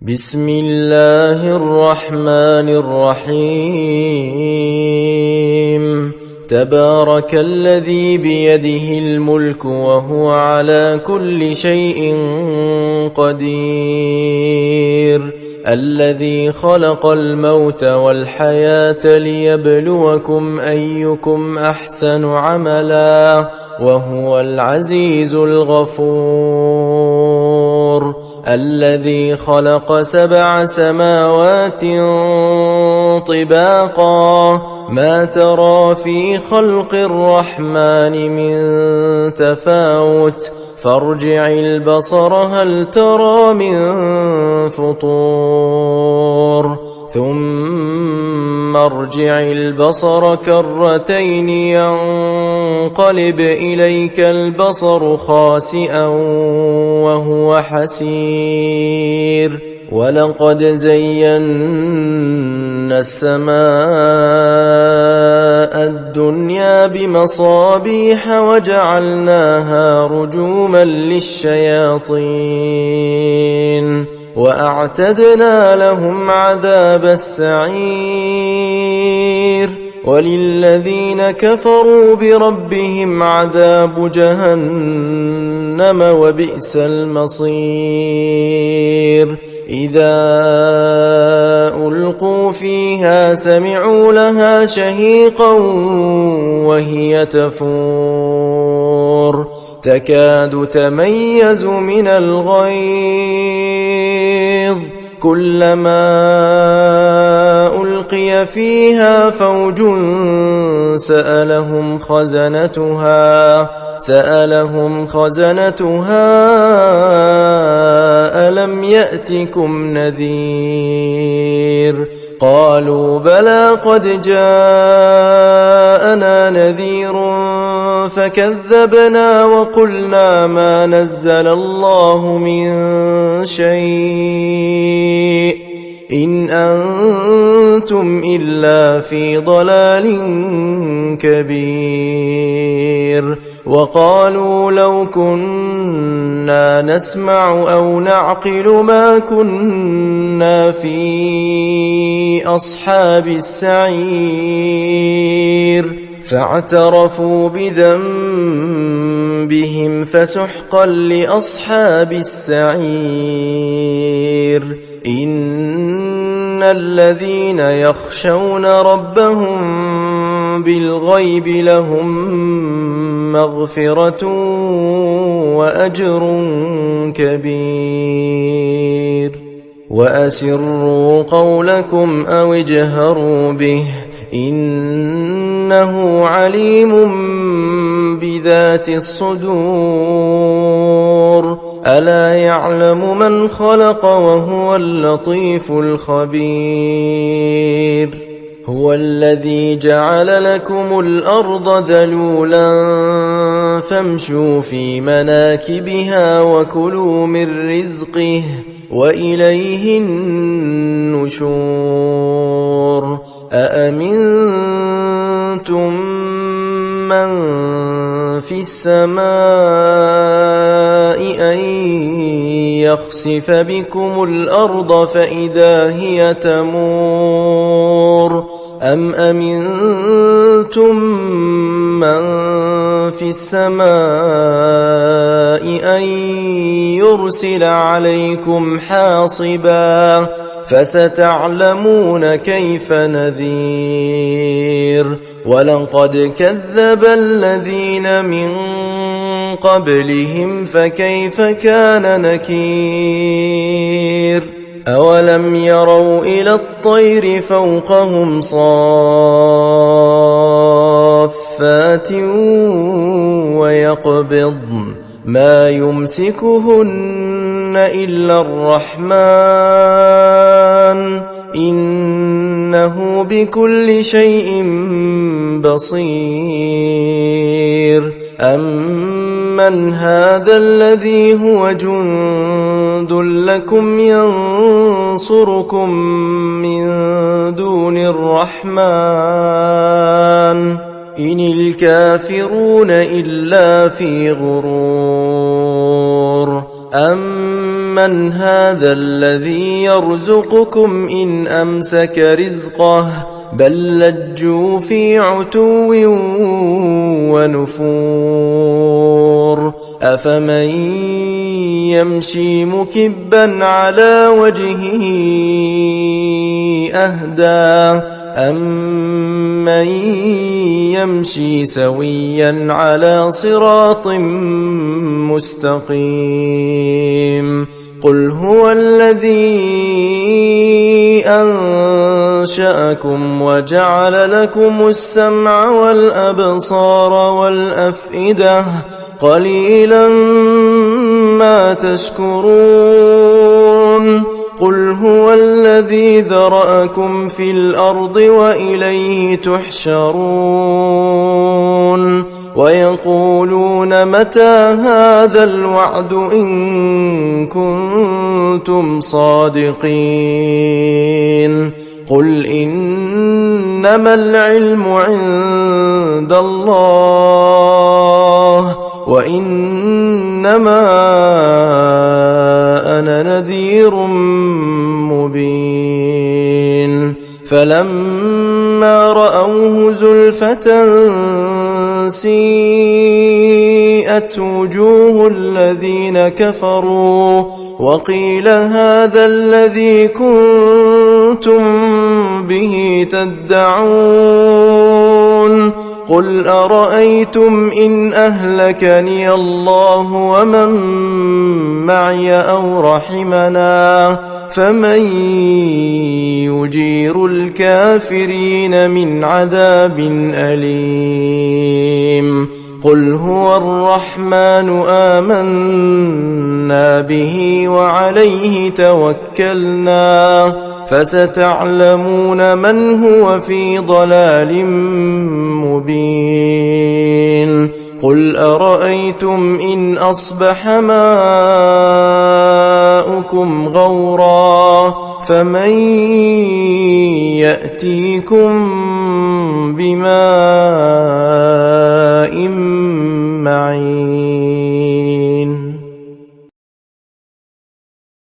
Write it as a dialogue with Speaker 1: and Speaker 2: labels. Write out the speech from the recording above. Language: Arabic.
Speaker 1: بسم الله الرحمن الرحيم تبارك الذي بيده الملك وهو على كل شيء قدير الذي خلق الموت والحياة ليبلوكم أيكم أحسن عملا وهو العزيز الغفور الذي خلق 7 سماوات طباقا ما ترى في خلق الرحمن من تفاوت فارجع البصر هل ترى من فطور ثم ارجع البصر كرتين ينقلب إليك البصر خاسئا وهو حسير ولقد زينا السماء الدنيا بمصابيح وجعلناها رجوما للشياطين وأعتدنا لهم عذاب السعير وللذين كفروا بربهم عذاب جهنم وبئس المصير إذا ألقوا فيها سمعوا لها شهيقا وهي تفور تكاد تميز من الغيظ كلما ألقي فيها فوج سألهم خزنتها ألم يأتكم نذير قالوا بلى قد جاءنا نذير فكذبنا وقلنا ما نزل الله من شيء إن أنتم إلا في ضلال كبير وقالوا لو كنا نسمع أو نعقل ما كنا في أصحاب السعير فاعترفوا بذنبهم فسحقا لأصحاب السعير إن الذين يخشون ربهم بالغيب لهم مغفرة وأجر كبير وأسروا قولكم أو اجهروا به إنه عليم بذات الصدور ألا يعلم من خلق وهو اللطيف الخبير هو الذي جعل لكم الأرض ذلولا فامشوا في مناكبها وكلوا من رزقه وإليه النشور أأمنتم من في السماء أن يخسف بكم الأرض فإذا هي تمور أم أمنتم من في السماء أن يرسل عليكم حاصبا فستعلمون كيف نذير ولقد كذب الذين من قبلهم فكيف كان نكير أولم يروا إلى الطير فوقهم صافات ويقبضن ما يمسكهن إلا الرحمن إنه بكل شيء بصير أمن هذا الذي هو جند لكم ينصركم من دون الرحمن إن الكافرون إلا في غرور أَمَّنْ هَذَا الَّذِي يَرْزُقُكُمْ إِنْ أَمْسَكَ رِزْقَهُ بَل لَّجُّوا فِي عُتُوٍّ وَنُفُورٍ أَفَمَن يَمْشِي مُكِبًّا عَلَى وَجْهِهِ أَهْدَىٰ أَمَّن يَمْشِي سَوِيًّا عَلَى صِرَاطٍ مُّسْتَقِيمٍ قُلْ هُوَ الَّذِي أَنشَأَكُمْ وَجَعَلَ لَكُمُ السَّمْعَ وَالْأَبْصَارَ وَالْأَفْئِدَةَ قَلِيلًا مَّا تَشْكُرُونَ قُلْ هُوَ الَّذِي ذَرَأَكُمْ فِي الْأَرْضِ وَإِلَيْهِ تُحْشَرُونَ وَيَقُولُونَ مَتَىٰ هَٰذَا الْوَعْدُ إِن كُنتُمْ صَادِقِينَ قُلْ إِنَّمَا الْعِلْمُ عِندَ اللَّهِ وَإِنَّمَا أَنَا نَذِيرٌ مُّبِينٌ فَلَمَّا رَأَوْهُ زُلْفَةً سِيئَتْ وُجُوهُ الَّذِينَ كَفَرُوا وَقِيلَ هَٰذَا الَّذِي كُنتُم بِهِ تَدَّعُونَ قُلْ أَرَأَيْتُمْ إِنْ أَهْلَكَنِيَ اللَّهُ وَمَن مَّعِيَ أَوْ رَحِمَنَا فَمَن يُجِيرُ الْكَافِرِينَ مِنْ عَذَابٍ أَلِيمٍ قُلْ هُوَ الرَّحْمَٰنُ آمَنَّا بِهِ وَعَلَيْهِ تَوَكَّلْنَا فَسَتَعْلَمُونَ مَنْ هُوَ فِي ضَلَالٍ مُّبِينٍ قُلْ أَرَأَيْتُمْ إِنْ أَصْبَحَ مَاؤُكُمْ غَوْرًا فَمَن يَأْتِيكُم بِمَاءٍ